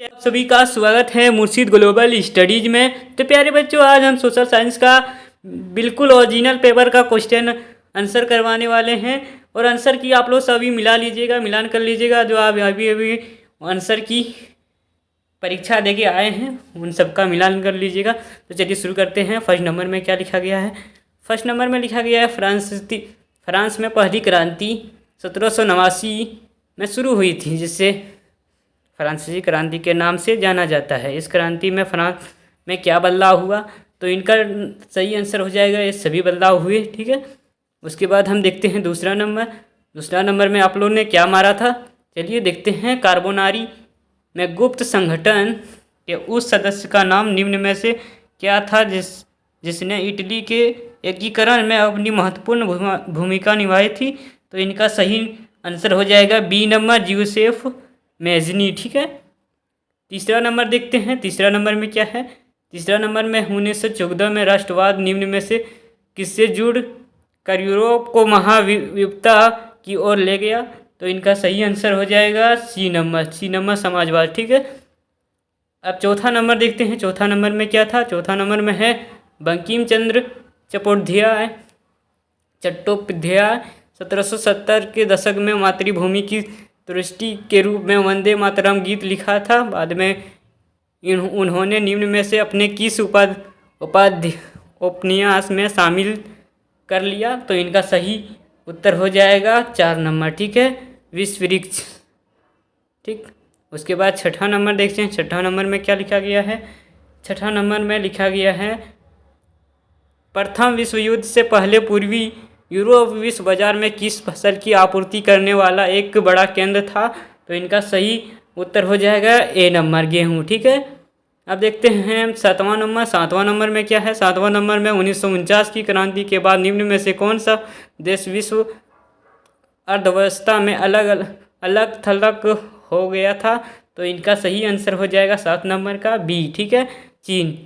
आप सभी का स्वागत है मुर्शिद ग्लोबल स्टडीज में। तो प्यारे बच्चों, आज हम सोशल साइंस का बिल्कुल ओरिजिनल पेपर का क्वेश्चन आंसर करवाने वाले हैं। और आंसर की आप लोग सभी मिलान कर लीजिएगा। जो आप अभी अभी आंसर की परीक्षा देके आए हैं उन सबका मिलान कर लीजिएगा। तो चलिए शुरू करते हैं। फर्स्ट नंबर में क्या लिखा गया है? फर्स्ट नंबर में लिखा गया है फ्रांस में पहली क्रांति 1789 में शुरू हुई थी, जिससे फ्रांसीसी क्रांति के नाम से जाना जाता है। इस क्रांति में फ्रांस में क्या बदलाव हुआ? तो इनका सही आंसर हो जाएगा ये सभी बदलाव हुए। ठीक है, उसके बाद हम देखते हैं दूसरा नंबर में आप लोगों ने क्या मारा था। चलिए देखते हैं। कार्बोनारी में गुप्त संगठन के उस सदस्य का नाम निम्न में से क्या था जिसने इटली के एकीकरण में अपनी महत्वपूर्ण भूमिका निभाई थी? तो इनका सही आंसर हो जाएगा बी नंबर, ज्यूसेफ मेजनी। ठीक है, तीसरा नंबर देखते हैं। तीसरा नंबर में क्या है? तीसरा नंबर में 1914 में राष्ट्रवाद निम्न में से किससे जुड़ कर यूरोप को महाविपता की ओर ले गया? तो इनका सही आंसर हो जाएगा सी नंबर समाजवाद। ठीक है, अब चौथा नंबर देखते हैं। चौथा नंबर में क्या था? चौथा नंबर में है बंकिम चंद्र चट्टोपाध्याय 1770 के दशक में मातृभूमि की तुष्टि के रूप में वंदे मातरम गीत लिखा था। बाद में उन्होंने निम्न में से अपने किस उपन्यास में शामिल कर लिया? तो इनका सही उत्तर हो जाएगा 4 नंबर। ठीक है, विश्व वृक्ष। ठीक, उसके बाद छठा नंबर देखते हैं। छठा नंबर में क्या लिखा गया है? छठा नंबर में लिखा गया है प्रथम विश्व युद्ध से पहले पूर्वी यूरोप विश्व बाजार में किस फसल की आपूर्ति करने वाला एक बड़ा केंद्र था? तो इनका सही उत्तर हो जाएगा ए नंबर, गेहूँ। ठीक है, अब देखते हैं सातवां नंबर में क्या है? सातवां नंबर में 1949 की क्रांति के बाद निम्न में से कौन सा देश विश्व अर्थव्यवस्था में अलग थलग हो गया था? तो इनका सही आंसर हो जाएगा 7 नंबर का बी। ठीक है, चीन।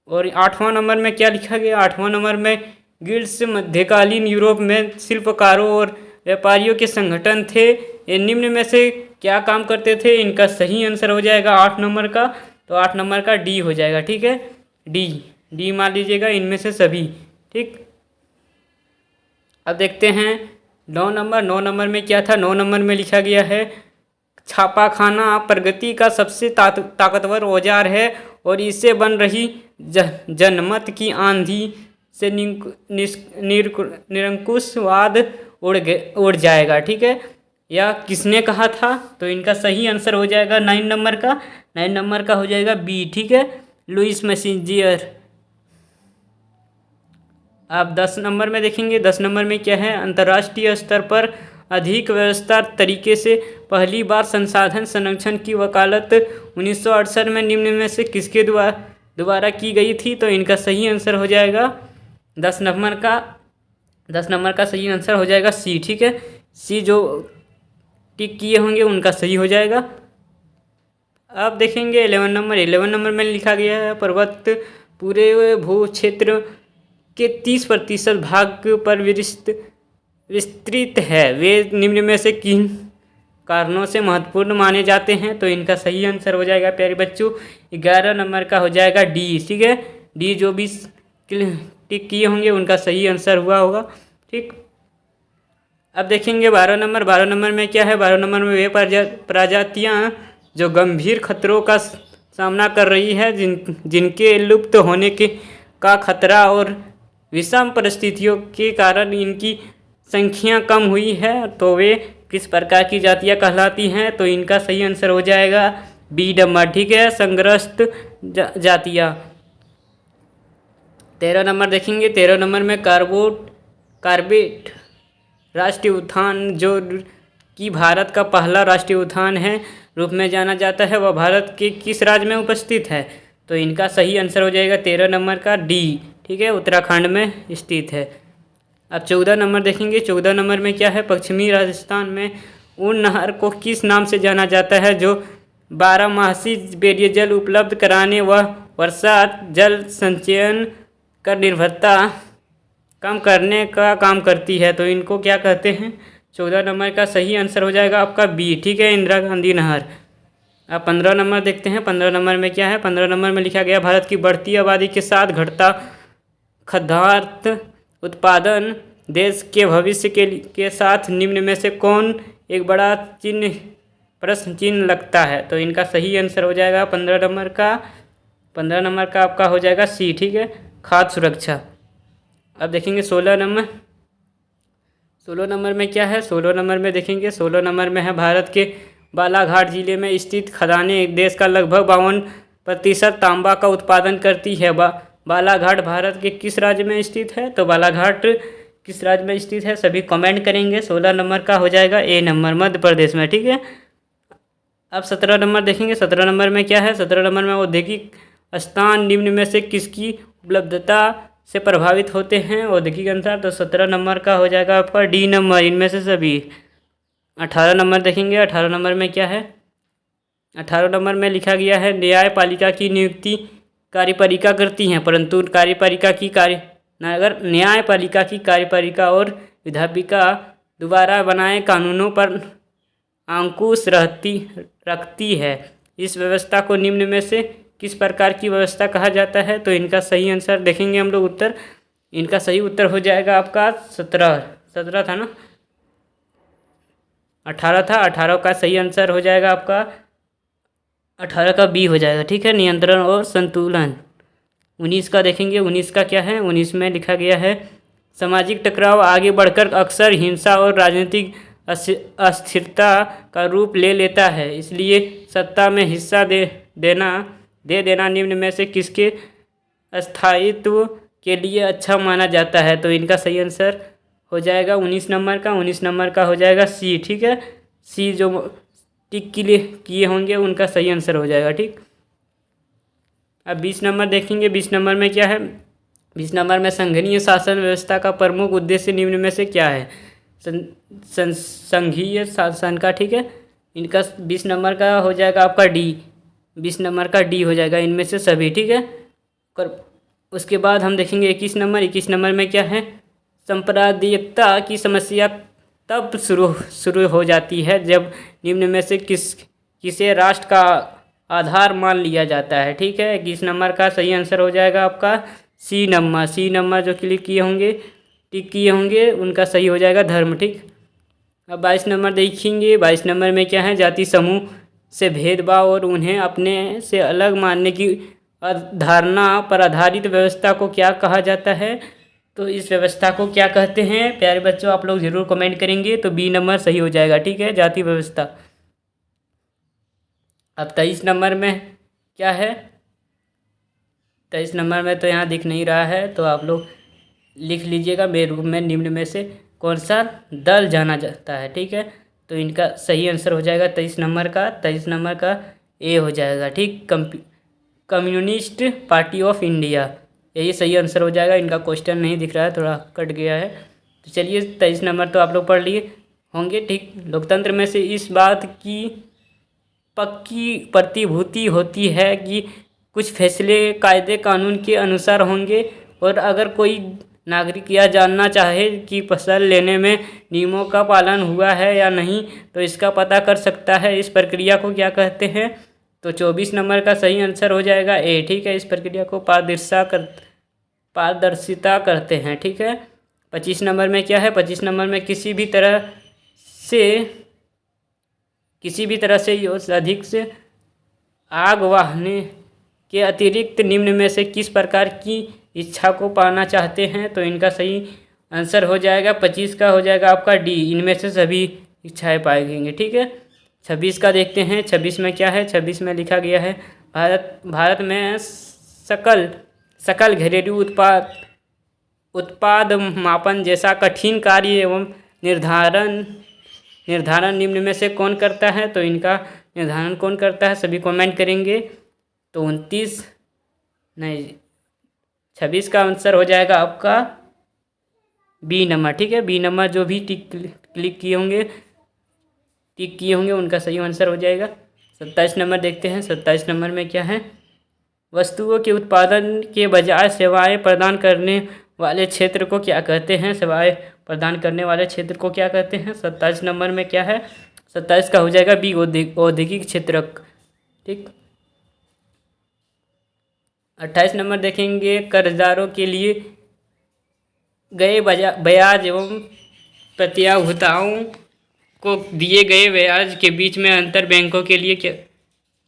और आठवां नंबर में क्या लिखा गया? आठवां नंबर में गिल्ड्स मध्यकालीन यूरोप में शिल्पकारों और व्यापारियों के संगठन थे। ये निम्न में से क्या काम करते थे? इनका सही आंसर हो जाएगा 8 नंबर का। तो 8 नंबर का डी हो जाएगा। ठीक है, डी मान लीजिएगा इनमें से सभी। ठीक, अब देखते हैं 9 नंबर में क्या था? 9 नंबर में लिखा गया है छापाखाना प्रगति का सबसे ताकतवर औजार है और इससे बन रही जनमत की आंधी से निरंकुशवाद उड़ जाएगा। ठीक है, या किसने कहा था? तो इनका सही आंसर हो जाएगा 9 नंबर का। 9 नंबर का हो जाएगा बी। ठीक है, लुइस मैसेंजर। आप 10 नंबर में देखेंगे। 10 नंबर में क्या है? अंतर्राष्ट्रीय स्तर पर अधिक व्यवस्थित तरीके से पहली बार संसाधन संरक्षण की वकालत 1968 में निम्न में से किसके द्वारा की गई थी? तो इनका सही आंसर हो जाएगा 10 नंबर का सही आंसर हो जाएगा सी। ठीक है, सी जो टिक किए होंगे उनका सही हो जाएगा। अब देखेंगे 11 नंबर में लिखा गया है पर्वत पूरे भू क्षेत्र के 30% भाग पर विस्तृत है। वे निम्न में से किन कारणों से महत्वपूर्ण माने जाते हैं? तो इनका सही आंसर हो जाएगा प्यारे बच्चों 11 नंबर का हो जाएगा डी। ठीक है, डी जो भी टिक किए होंगे उनका सही आंसर हुआ होगा। ठीक, अब देखेंगे 12 नंबर में क्या है? 12 नंबर में वे प्रजातियां जो गंभीर खतरों का सामना कर रही है, जिनके लुप्त होने का खतरा और विषम परिस्थितियों के कारण इनकी संख्या कम हुई है, तो वे किस प्रकार की जातियां कहलाती हैं? तो इनका सही आंसर हो जाएगा बी नंबर। ठीक है, संग्रस्त जातियां। 13 नंबर देखेंगे। 13 नंबर में कार्बेट राष्ट्रीय उद्यान, जो कि भारत का पहला राष्ट्रीय उद्यान है रूप में जाना जाता है, वह भारत के किस राज्य में उपस्थित है? तो इनका सही आंसर हो जाएगा 13 नंबर का डी। ठीक है, उत्तराखंड में स्थित है। अब 14 नंबर देखेंगे। 14 नंबर में क्या है? पश्चिमी राजस्थान में उन नहर को किस नाम से जाना जाता है जो 12मासी पेयजल उपलब्ध कराने व वर्षा जल संचयन कर निर्भरता कम करने का काम करती है? तो इनको क्या कहते हैं? 14 नंबर का सही आंसर हो जाएगा आपका बी। ठीक है, इंदिरा गांधी नहर। अब 15 नंबर देखते हैं। 15 नंबर में क्या है? 15 नंबर में लिखा गया, भारत की बढ़ती आबादी के साथ घटता खाद्यान्न उत्पादन देश के भविष्य के साथ निम्न में से कौन एक बड़ा प्रश्न चिन्ह लगता है? तो इनका सही आंसर हो जाएगा 15 नंबर का। 15 नंबर का आपका हो जाएगा सी, ठीक है, खाद्य सुरक्षा। अब देखेंगे 16 नंबर। 16 नंबर में क्या है? 16 नंबर में देखेंगे, 16 नंबर में है, भारत के बालाघाट जिले में स्थित खदानें देश का लगभग 52% तांबा का उत्पादन करती है। बालाघाट भारत के किस राज्य में स्थित है? तो बालाघाट किस राज्य में स्थित है? सभी कमेंट करेंगे। 16 नंबर का हो जाएगा ए नंबर, मध्य प्रदेश में, ठीक है। अब 17 नंबर देखेंगे। 17 नंबर में क्या है? 17 नंबर में औद्योगिक स्थान निम्न में से किसकी उपलब्धता से प्रभावित होते हैं औद्योगिक अनुसार? तो 17 नंबर का हो जाएगा आपका डी नंबर, इनमें से सभी। 18 नंबर देखेंगे। 18 नंबर में क्या है? 18 नंबर में लिखा गया है, न्यायपालिका की नियुक्ति कार्यपालिका करती हैं, परंतु अगर न्यायपालिका की कार्यपालिका और विधायिका द्वारा बनाए कानूनों पर अंकुश रखती है, इस व्यवस्था को निम्न में से किस प्रकार की व्यवस्था कहा जाता है? तो इनका सही आंसर देखेंगे हम लोग उत्तर। इनका सही उत्तर हो जाएगा आपका 17 था ना, 18 था। 18 का सही आंसर हो जाएगा आपका 18 का बी हो जाएगा, ठीक है, नियंत्रण और संतुलन। 19 का देखेंगे। 19 का क्या है? 19 में लिखा गया है, सामाजिक टकराव आगे बढ़कर अक्सर हिंसा और राजनीतिक अस्थिरता का रूप ले लेता है, इसलिए सत्ता में हिस्सा दे देना निम्न में से किसके स्थायित्व के लिए अच्छा माना जाता है? तो इनका सही आंसर हो जाएगा 19 नंबर का। 19 नंबर का हो जाएगा सी, ठीक है, सी। जो टिक के लिए किए होंगे उनका सही आंसर हो जाएगा, ठीक। अब 20 नंबर देखेंगे। 20 नंबर में क्या है? 20 नंबर में संघीय शासन व्यवस्था का प्रमुख उद्देश्य निम्न में से क्या है? संघीय शासन का, ठीक है। इनका 20 नंबर का हो जाएगा आपका डी, 20 नंबर का डी हो जाएगा, इनमें से सभी, ठीक है। और उसके बाद हम देखेंगे 21 नंबर। 21 नंबर में क्या है? सांप्रदायिकता की समस्या तब शुरू हो जाती है जब निम्न में से किसे राष्ट्र का आधार मान लिया जाता है, ठीक है। 21 नंबर का सही आंसर हो जाएगा आपका सी नंबर। सी नंबर जो क्लिक किए होंगे, टिक किए होंगे, उनका सही हो जाएगा धर्म, ठीक। अब 22 नंबर देखेंगे। 22 नंबर में क्या है? जाति समूह से भेदभाव और उन्हें अपने से अलग मानने की धारणा पर आधारित व्यवस्था को क्या कहा जाता है? तो इस व्यवस्था को क्या कहते हैं? प्यारे बच्चों, आप लोग ज़रूर कमेंट करेंगे। तो बी नंबर सही हो जाएगा, ठीक है, जाति व्यवस्था। अब 23 नंबर में क्या है? 23 नंबर में तो यहाँ दिख नहीं रहा है, तो आप लोग लिख लीजिएगा मेरे रूप में निम्न में से कौन सा दल जाना जाता है, ठीक है। तो इनका सही आंसर हो जाएगा 23 नंबर का। 23 नंबर का ए हो जाएगा, ठीक, कम्युनिस्ट पार्टी ऑफ इंडिया, यही सही आंसर हो जाएगा। इनका क्वेश्चन नहीं दिख रहा है, थोड़ा कट गया है। तो चलिए 23 नंबर तो आप लोग पढ़ लिए होंगे, ठीक। लोकतंत्र में से इस बात की पक्की प्रतिभूति होती है कि कुछ फैसले कायदे कानून के अनुसार होंगे, और अगर कोई नागरिक यह जानना चाहे कि फसल लेने में नियमों का पालन हुआ है या नहीं, तो इसका पता कर सकता है। इस प्रक्रिया को क्या कहते हैं? तो 24 नंबर का सही आंसर हो जाएगा ए, ठीक है। इस प्रक्रिया को पारदर्शिता करते हैं, ठीक है। 25 नंबर में क्या है? 25 नंबर में किसी भी तरह से अधिक से आग वाहने के अतिरिक्त निम्न में से किस प्रकार की इच्छा को पाना चाहते हैं? तो इनका सही आंसर हो जाएगा 25 का हो जाएगा आपका डी, इनमें से सभी इच्छाएं पाएंगे, ठीक है। 26 का देखते हैं। 26 में क्या है? 26 में लिखा गया है, भारत में सकल घरेलू उत्पाद मापन जैसा कठिन कार्य एवं निर्धारण निम्न में से कौन करता है? तो इनका निर्धारण कौन करता है? सभी कमेंट करेंगे। तो 26 का आंसर हो जाएगा आपका बी नंबर, ठीक है। बी नंबर जो भी टिक किए होंगे उनका सही आंसर हो जाएगा। 27 नंबर देखते हैं। 27 नंबर में क्या है? वस्तुओं के उत्पादन के बजाय सेवाएं प्रदान करने वाले क्षेत्र को क्या कहते हैं? सेवाएं प्रदान करने वाले क्षेत्र को क्या कहते हैं? 27 नंबर में क्या है? 27 का हो जाएगा बी, औद्योगिक क्षेत्र। ठीक। 28 नंबर देखेंगे, कर्जदारों के लिए गए ब्याज एवं प्रतिभूतियों को दिए गए ब्याज के बीच में अंतर बैंकों के लिए क्या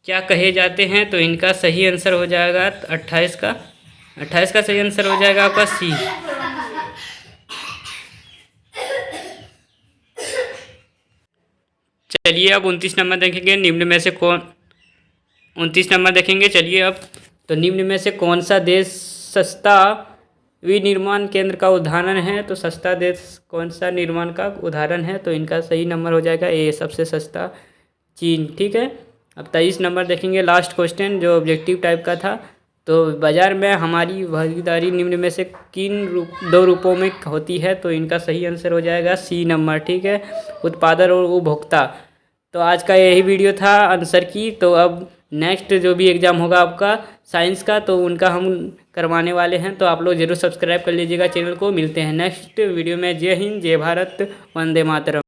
क्या कहे जाते हैं। तो इनका सही आंसर हो जाएगा 28 का सही आंसर हो जाएगा आपका सी। चलिए अब 29 नंबर देखेंगे, निम्न में से कौन 29 नंबर देखेंगे। चलिए अब तो निम्न में से कौन सा देश सस्ता विनिर्माण केंद्र का उदाहरण है। तो सस्ता देश कौन सा निर्माण का उदाहरण है। तो इनका सही नंबर हो जाएगा ए, सबसे सस्ता चीन। ठीक है। अब 23 नंबर देखेंगे, लास्ट क्वेश्चन जो ऑब्जेक्टिव टाइप का था। तो बाजार में हमारी भागीदारी निम्न में से किन दो रूपों में होती है। तो इनका सही आंसर हो जाएगा सी नंबर। ठीक है, उत्पादन और उपभोक्ता। तो आज का यही वीडियो था आंसर की। तो अब नेक्स्ट जो भी एग्ज़ाम होगा आपका साइंस का, तो उनका हम करवाने वाले हैं। तो आप लोग ज़रूर सब्सक्राइब कर लीजिएगा चैनल को। मिलते हैं नेक्स्ट वीडियो में। जय हिंद, जय भारत, वंदे मातरम।